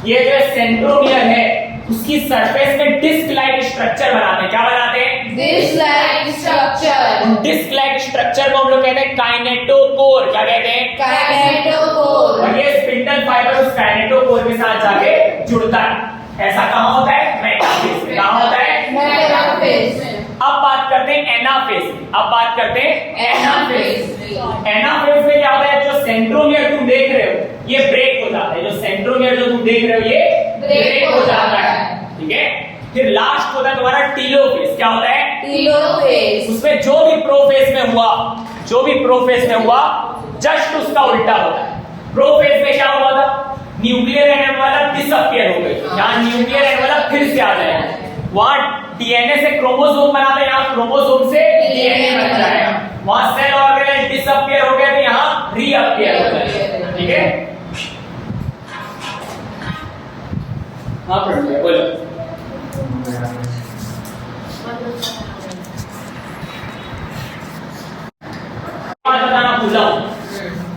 ये जो सेंट्रोमियर है उसकी सरफेस में डिस्क लाइक स्ट्रक्चर बनाते हैं। क्या बनाते हैं? Disc like structure. Disc like structure को हम लोग कहते हैं काइनेटोकोर। क्या कहते हैं? काइनेटोकोर। और ये स्पिंडल फाइबर उस काइनेटोकोर के साथ जाके जुड़ता है। ऐसा कहां होता है? मेटाफेज में। कहां होता है? मेटाफेज में। अब बात करते हैं एनाफेज। अब बात करते हैं एनाफेज। एनाफेज में क्या होता है? जो सेंट्रोमियर तुम देख रहे हो ये ब्रेक हो जाता है। जो सेंट्रोमियर जो तुम देख रहे हो ये ब्रेक हो जाता है, ठीक है? फिर लास्ट होता है तुम्हारा टीलोफेज। क्या होता है? टीलोफेज। उसमें जो भी प्रोफेज में हुआ, जो भी प्रोफेज में हुआ जस्ट उसका उल्टा होता है। प्रोफेज में क्या हुआ था? न्यूक्लियर एनवलप डिसअपियर हो गई, यहाँ न्यूक्लियर एनवलप फिर से आ जाएगा। वहां डीएनए से क्रोमोसोम बना था, यहाँ क्रोमोसोम से डीएनए बन जाएगा। वहां सेल ऑर्गेनेल डिसअपियर हो गया तो यहाँ रीअपियर हो जाएगा, ठीक है? हाँ बोलो। बताना भूला हूं,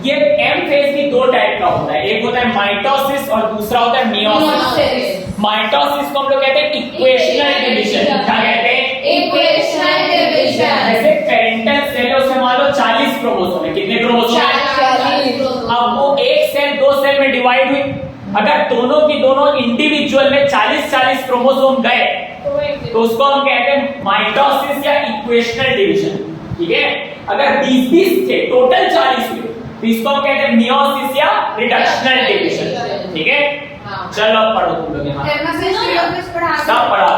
ये एम फेज भी 2 टाइप का होता है, एक होता है माइटोसिस और दूसरा होता है मियोसिस। माइटोसिस को हम लोग कहते हैं इक्वेशनल डिवीजन। क्या कहते हैं? Equational division. जैसे पेरेंटल सेलों से मान लो 40 क्रोमोसोम है। कितने क्रोमोसोम है? 40। अब वो एक सेल 2 सेल में डिवाइड हुई, अगर दोनों की दोनों इंडिविजुअल में 40-40 क्रोमोसोम गए तो उसको हम कहते हैं माइटोसिस या इक्वेशनल डिवीजन, ठीक है? अगर 20-20 थे, टोटल 40 हुए तो इसको हम कहते हैं मियोसिस या रिडक्शनल डिवीजन, ठीक है? चलो अब पढ़ो तुम लोग यहाँ सब पढ़ा।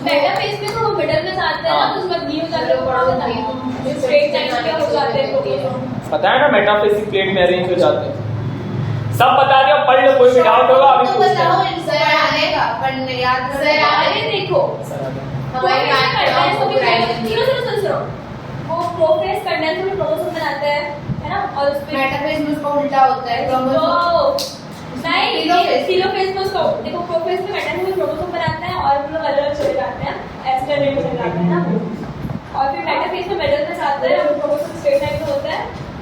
मेटाफेज में तो वो मिडल में जाते हैं ना, तो उसमें न्यू करके पढ़ा था स्ट्रेट लाइन क्या हो जाते हैं क्रोमोसोम। पता है ना मेटाफेसिक प्लेट में अरेंज हो जाते हैं। सब बता दिया, पढ़ लो, कोई भी डाउट होगा अभी पूछ बताओ। सर आने का पढ़ने याद सर आगे देखो हमारी कंडेंस को भी सुनो वो प्रोफेज कंडेंस में क्रोमोसोम बनाते हैं, है ना? और उसमें मेटाफेज में उसका उल्टा होता है क्रोमोसोम। नहीं, टीलोफेज में उसको देखो, प्रोफेज में कंडेंस में क्रोमोसोम बनाते हैं और हम लोग अलग चले जाते हैं, एस्टर रिंग चले जाते हैं ना। और फिर मेटाफेज में मिडल में जाते हैं और क्रोमोसोम स्ट्रेट लाइन में होता है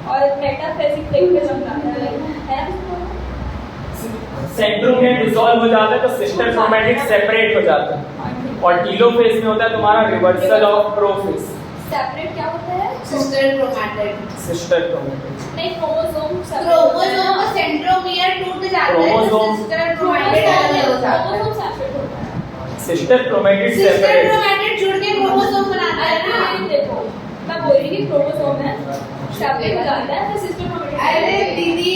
और मेटाफेसिक प्लेट पे जम जाता है ना? सेंट्रोमियर डिसॉल्व हो जाता है तो सिस्टर क्रोमैटिड सेपरेट हो जाता है, और टीलोफेज में होता है तुम्हारा रिवर्सल ऑफ प्रोफेज। सेपरेट क्या होता है? Sister chromatid. सिस्टर क्रोमैटिड नहीं, क्रोमोसोम क्रोमोसोम का सेंट्रोमियर टूट जाता है तो क्रोमोसोम- सिस्टर क्रोमैटिड अलग हो जाता है। क्रोमोसोम सेपरेट होता है। Sister chromatid sister separate. Chromatid जुड़ के क्रोमोसोम बनाता है ना। अरे देखो, मैं बोल रही थी क्रोमोसोम है सेपरेट हो जाता है तो सिस्टर क्रोमैटिड। अरे दीदी,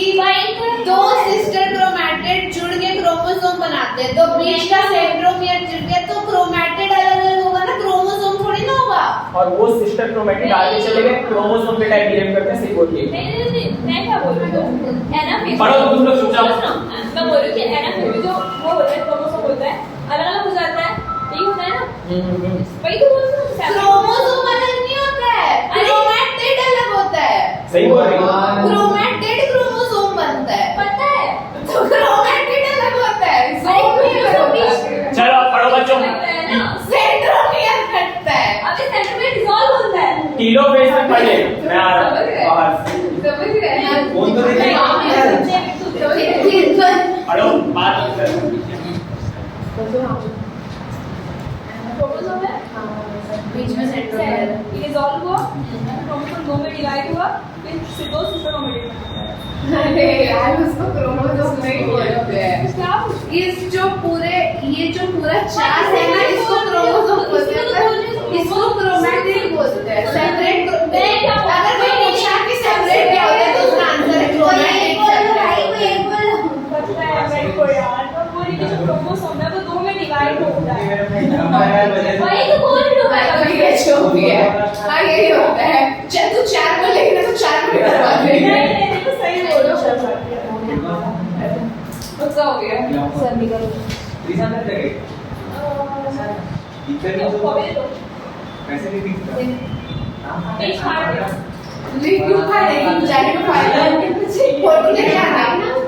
दो सिस्टर क्रोमैटिड जुड़ के क्रोमोसोम बनाते हैं, तो बीच का सेंट्रोमियर जुड़ गया तो क्रोमैटिड अलग अलग होगा ना, क्रोमोसोम थोड़ी ना होगा। और वो सिस्टर क्रोमैटिड आगे चले गए क्रोमोसोम के टाइप बिहेव करते हैं, सही बोलिए। नहीं, मैं क्या बोल रही हूँ? एनाफेज पढ़ो तुम लोग, चुप जाओ। मैं बोल रही हूँ कि एनाफेज में जो वो होता है क्रोमोसोम होता है वही तो बोल रही हूँ क्रोमोसोम अलग नहीं होता है, क्रोमैटिड अलग होता है। सही बोल रही हो। क्रोमैटिड क्रोमोसोम बनता है, पता है तो क्रोमैटिड अलग होता है, क्रोमोसोम भी चलो पढ़ो बच्चों। सेंट्रोमियर घटता है। अबे सेंटर में डिसॉल्व होता है टीलोफेज में पढ़ ले, मैं आ रहा समझ गए? हूँ बाहर। समझ रहे हैं? फोन तो देख पढ़ो बात कर। क्रोमोसोम है बीच में सेंट्रोमियर है। ये डिसॉल्व हुआ, क्रोमोसोम दो में डिवाइड हुआ, फिर दो सिस्टर क्रोमेटिड बना। अरे यार उसको क्रोमोसोम नहीं बोलते हैं। क्या इस जो पूरे ये जो पूरा चार्ट है ना, इसको क्रोमोसोम बोलते हैं, इसको क्रोमैटिड बोलते हैं। सेपरेट अगर कोई पूछा कि सेपरेट क्या होता है तो उसका आंसर है क्रोमैटिड सेपरेट। पता है मेरे को यार, तो बोली कि जो क्रोमोसोम है वो दो में डिवाइड होता है। वही तो बोल रही हूँ मैं अभी ये जो भी है हाँ यही होता है। चल तू चार को लेकर तो चार को करवा दे। नहीं तो सही बोलो। गुस्सा हो गया। सर निकल पैसे नहीं दिखता एक फाड़ दो। लिख क्यों फाड़ेगी? जाने को फाड़ेगी। फोटो ले जाना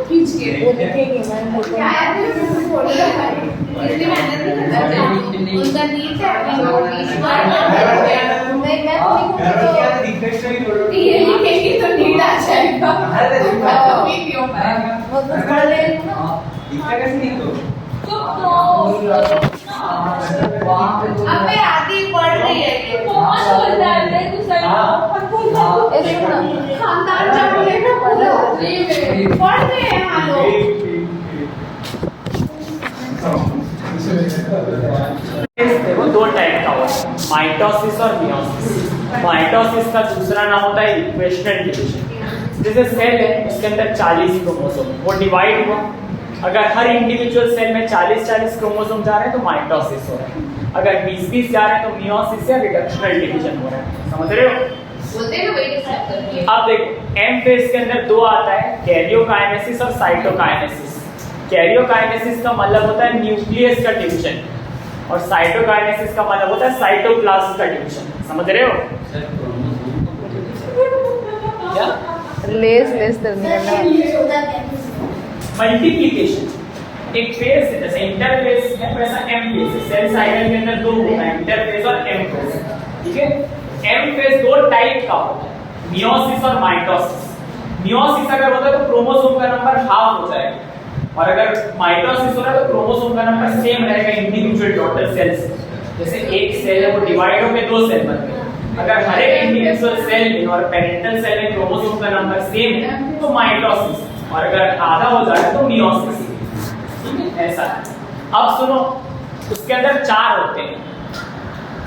खींच के। वो देखेंगे मैम फोटो क्या है तेरे को फोटो लगाई? इतनी मेहनत नहीं करता। उनका नीट है अपनी नोटिस नहीं मैं तो ये लिखेगी तो नीट आ जाएगा। कभी नहीं हो पाएगा। वो तो पढ़ ले ना दिखता कैसे नहीं तो अबे आधी पढ़ रही है ये। बहुत बोलता है मैं तू सही बोल। ए देखो ना खानदान जान लेना पूरा पढ़ रहे हैं हाँ लोग। देखो दो टाइप का होता है, माइटोसिस और मियोसिस। माइटोसिस का दूसरा नाम होता है इक्वेशनल डिवीजन। जैसे सेल है उसके अंदर 40 क्रोमोसोम, वो डिवाइड हुआ। अगर हर इंडिविजुअल सेल में 40-40 क्रोमोसोम जा रहे हैं तो माइटोसिस हो रहा है। अगर 20-20 जा रहे हैं तो मियोसिस या रिडक्शनल डिवीजन हो रहा है। समझ रहे हो? बोलते हैं वही डिसाइड करती है। अब देखो एम फेज के अंदर दो आता है, कैरियोकाइनेसिस और साइटोकाइनेसिस। कैरियोकाइनेसिस का मतलब होता है न्यूक्लियस का डिवीजन और साइटोकाइनेसिस का मतलब होता है साइटोप्लाज्म का डिवीजन। समझ रहे हो? क्या? लेस तर निकलना मल्टीप्लिकेशन एक फेज है, जैसे इंटरफेज है वैसा एम फेज है। सेल साइकिल के अंदर दो होता है, इंटरफेज और एम फेज। ठीक है? एम फेज दो टाइप का होता है, मियोसिस और माइटोसिस। मियोसिस अगर होता है तो क्रोमोसोम का नंबर हाफ हो जाएगा और अगर माइटोसिस हो रहा है तो क्रोमोसोम का नंबर सेम रहेगा इंडिविजुअल डॉटर सेल्स। जैसे एक सेल है वो डिवाइड होकर दो सेल बन गए। अगर हर एक इंडिविजुअल सेल में और पेरेंटल सेल में क्रोमोसोम का नंबर सेम है तो माइटोसिस, और अगर आधा हो जाए तो मियोसिस। ऐसा है। अब सुनो, उसके अंदर चार होते हैं।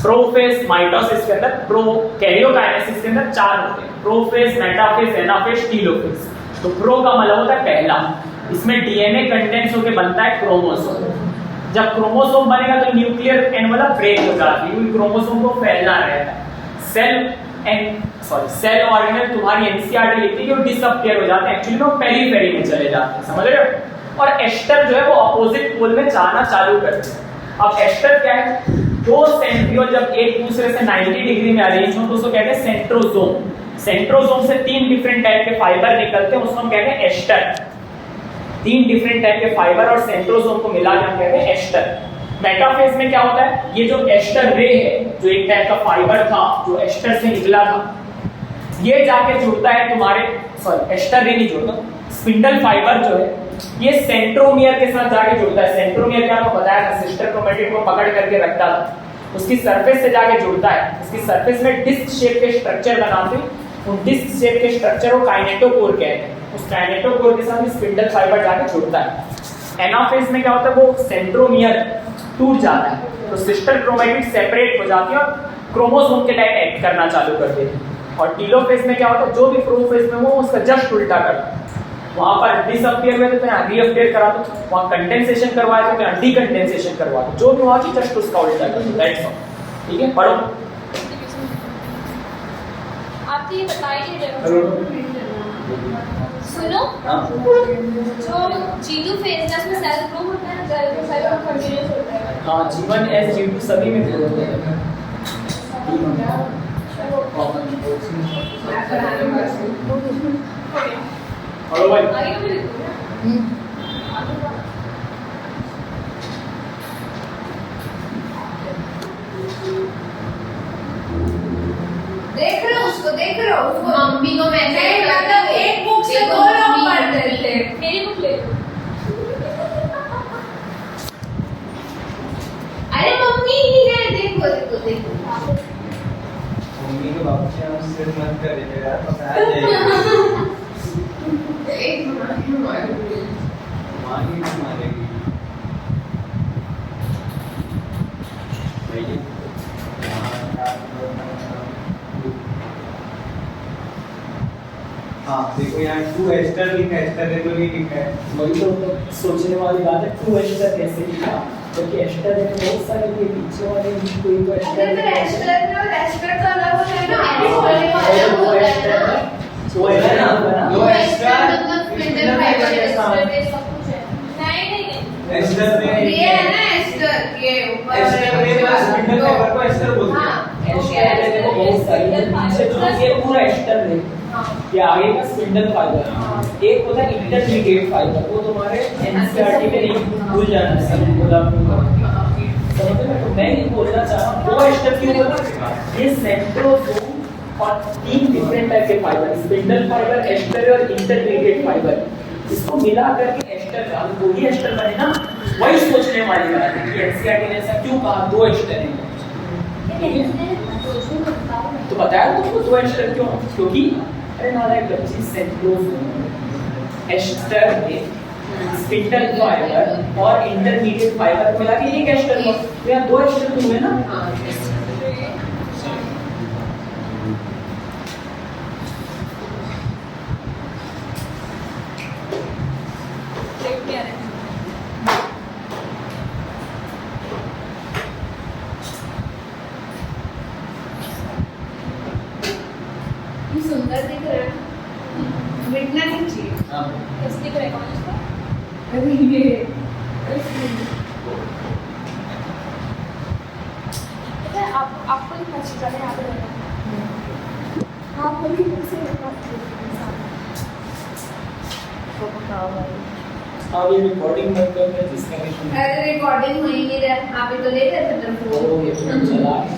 प्रोफेज माइटोसिस के अंदर, प्रो कैरियोकाइनेसिस के अंदर चार होते हैं, प्रोफेज, मेटाफेज, एनाफेज, टीलोफेज। तो प्रो का मतलब होता है पहला, इसमें डीएनए कंडेंस होकर बनता है क्रोमोसोम। जब क्रोमोसोम बनेगा तो न्यूक्लियर एनवेलप ब्रेक हो जाती है, क्योंकि क्रोमोसोम को फैलना रहता है। सेल ऑर्गेनल तुम्हारी एनसीईआरटी लिखती है कि डिसअपियर हो जाते हैं, एक्चुअली वो पेरीफेरी में चले जाते हैं। समझ रहे हो? और एस्टर जो है वो अपोजिट पोल में जाना चालू करते हैं। अब एस्टर क्या है? दो सेंट्रियोल जब एक दूसरे से 90 डिग्री में अरेंज हो तो उसको कहते हैं सेंट्रोसोम। सेंट्रोसोम से 3 डिफरेंट टाइप के फाइबर निकलते हैं, उसको हम कहते हैं एस्टर। 3 डिफरेंट टाइप के फाइबर और सेंट्रोसोम को मिला के हम कहते हैं एस्टर। मेटाफेज में क्या होता है? ये जो एस्टर रे है, जो एक टाइप का फाइबर था जो एस्टर से निकला था, ये जाके जुड़ता है तुम्हारे, एस्टर रे नहीं जुड़ता, स्पिंडल फाइबर जो है ये सेंट्रोमियर के साथ जाके जुड़ता है। सेंट्रोमियर क्या आपको बताया था, सिस्टर क्रोमेटिड को पकड़ करके रखता था, उसकी सरफेस से जाके जुड़ता है। उसकी सरफेस में डिस्क शेप के स्ट्रक्चर बनाते हैं, उन डिस्क शेप के स्ट्रक्चर को काइनेटोकोर कहते हैं। उस काइनेटोकोर के साथ स्पिंडल फाइबर जाके जुड़ता है। एनाफेज में क्या होता है? वो सेंट्रोमियर टूट जाता है तो सिस्टर क्रोमेटिड सेपरेट हो जाती है और क्रोमोसोम के टाइप एक्ट करना चालू कर देती है। और टीलोफेज में क्या होता है? जो भी प्रोफेज में हो उसका जस्ट उल्टा करता है। वहां पर डिसअपियर में तो रीअपियर करा दो, वहां कंडेंसेशन करवाया तो डीकंडेंसेशन करवा दो, जो भी हुआ कि जस्ट उसका उल्टा कर दो। That's all. ठीक है? पढ़ो। आपको ये बताई नहीं रहे सुनो, जो G2 फेज है उसमें सेल ग्रो होता है, सेल कंटीन्यूअस होता है। हाँ G1 S G2 सभी में ग्रोथ है। हेलो भाई आगे का भी लिख दो ना। देख रहे हो उसको, देख रहे हो उसको। मम्मी को मैंने मतलब एक बुक से दो लोग पढ़ते थे। मेरी बुक ले लो। अरे मम्मी ही है, देखो देखो देखो। मम्मी के बाप से हम सिर मत करेंगे यार, पता आ जाएगी। एक मारेगी तो मारेगी। भैया हाँ देखो यहाँ टू एस्टर लिखा है, एस्टर देखो नहीं लिखा है। वही तो सोचने वाली बात है, टू एस्टर कैसे लिखा? क्योंकि एस्टर में बहुत सारे ये पीछे वाले कोई तो अरे एस्टर फिर एस्टर का रेस्टर का अलग होता है ना, वो होने वाला वो होता है एस्टर ना। वो है ना दो वो एस्टर मतलब स्पिंडल फाइबर एस्टर में सब कुछ है। नहीं नहीं नहीं। एस्टर में ये है ना एस्टर, ये ऊपर एस्टर में बस स्पिंडल फाइबर को एस्टर बोलते हैं। हाँ एस्टर में देखो बहुत सारी है, पीछे तो ये पूरा एस्टर है, ये आगे का स्पिंडल फाइबर। एक होता है इंटरमीडिएट फाइबर, वो तुम्हारे एनसीईआरटी में नहीं भूल जाना है, सब बोला समझ में। तो मैं ये बोलना चाह रहा हूँ, दो एस्टर क्यों बोला? ये सेंट्रोसोम और तीन डिफरेंट टाइप के फाइबर, स्पिंडल फाइबर, एस्टर और इंटरमीडिएट फाइबर, इसको मिला करके एस्टर का वही एस्टर बने ना। वही सोचने वाली बात है कि एनसीईआरटी ने ऐसा क्यों कहा दो एस्टर है। तो बताया तुमको दो एस्टर क्यों? क्योंकि अरे नालायक बच्ची, सेंट्रोसोम एस्टर में स्पिंडल फाइबर और इंटरमीडिएट फाइबर मिला के एक एस्टर हुआ, तो यहाँ दो एस्टर हुए ना। देख क्या है। ये सुंदर दिख रहा है, मिटना नहीं चाहिए। किस दिख रहा है कौन इसका? अरे ये पता है आपको नहीं पता चला यहाँ पे रहना। आप बोलिए मुझसे अब ये रिकॉर्डिंग मत करना जिसका अरे रिकॉर्डिंग हो ही नहीं रहा, आप ही तो ले रहे थे मेरे फोन। ये फोन चला है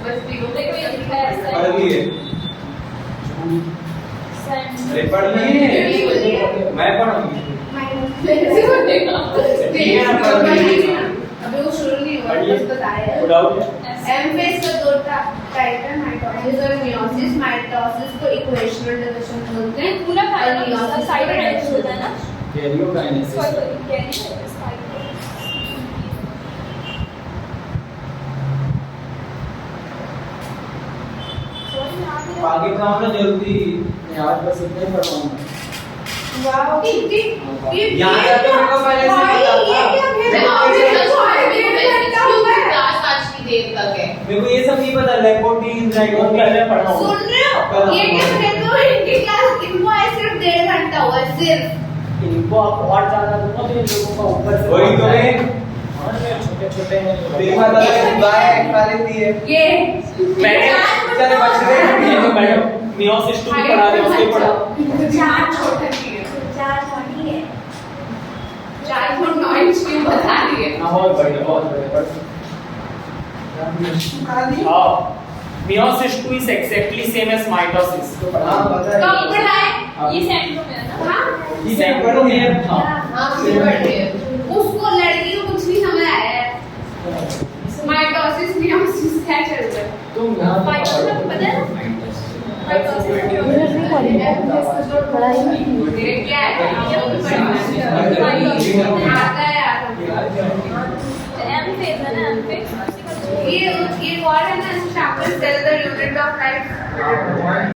बस वीडियो देखो ये लिखा है ऐसा पढ़ लिए? अरे पढ़ लिए? मैं पढ़ूंगी। अभी वो शुरू नहीं हुआ, बस बताया। गुड आउट एम फेज का दो टाइप है, माइटोसिस और मियोसिस। माइटोसिस को इक्वेशनल डिवीजन बोलते हैं। पूरा और फाइबर मियोसिस साइड को में होता है ना। कैरियोकाइनेसिस सॉरी कैरी आगे का होना जल्दी। आज बस इतना ही पढ़वाऊंगा। वाओ ये यहाँ तक तो मेरे को पहले से भाई, पता ये था। क्या मेरे को ये सब नहीं पता, लेपोटीन वो जाइगोट पहले पढ़ाऊंगा। सुन रहे हो? ये क्या कहते हो? इनकी क्लास इनको आए सिर्फ 1.5 घंटा हुआ है, सिर्फ। इनको आप और ज्यादा दूंगा तो इन लोगों का ऊपर से वही तो है। छोटे छोटे हैं देखा था कि गाय खा लेती है। ये मैंने चल बच रहे ये तो मैडम मियोसिस 2 भी पढ़ा रहे हैं, उसके पढ़ा 4 छोटे दिए, 4 छोटी है। 4.9 इंच की बता रही है। बहुत बढ़िया हाँ meiosis 2 is exactly same as mitosis तो पढ़ा हाँ पता कब है। पढ़ाए? ये सेंट्रो में है ना। हाँ ये सेकंड में है। हाँ हाँ मुझे पढ़ रही है। उसको लड़की को कुछ नहीं समझ आया है। माइटोसिस मियोसिस क्या चल रहा है? तुम यहाँ पे Mitosis पढ़ो। पता है ना? Mitosis ये क्या है? ये भी पढ़ना आता है एम फेज है ना, एम फेज उसी का ये वर्ड है ना, chapter cell the unit of life.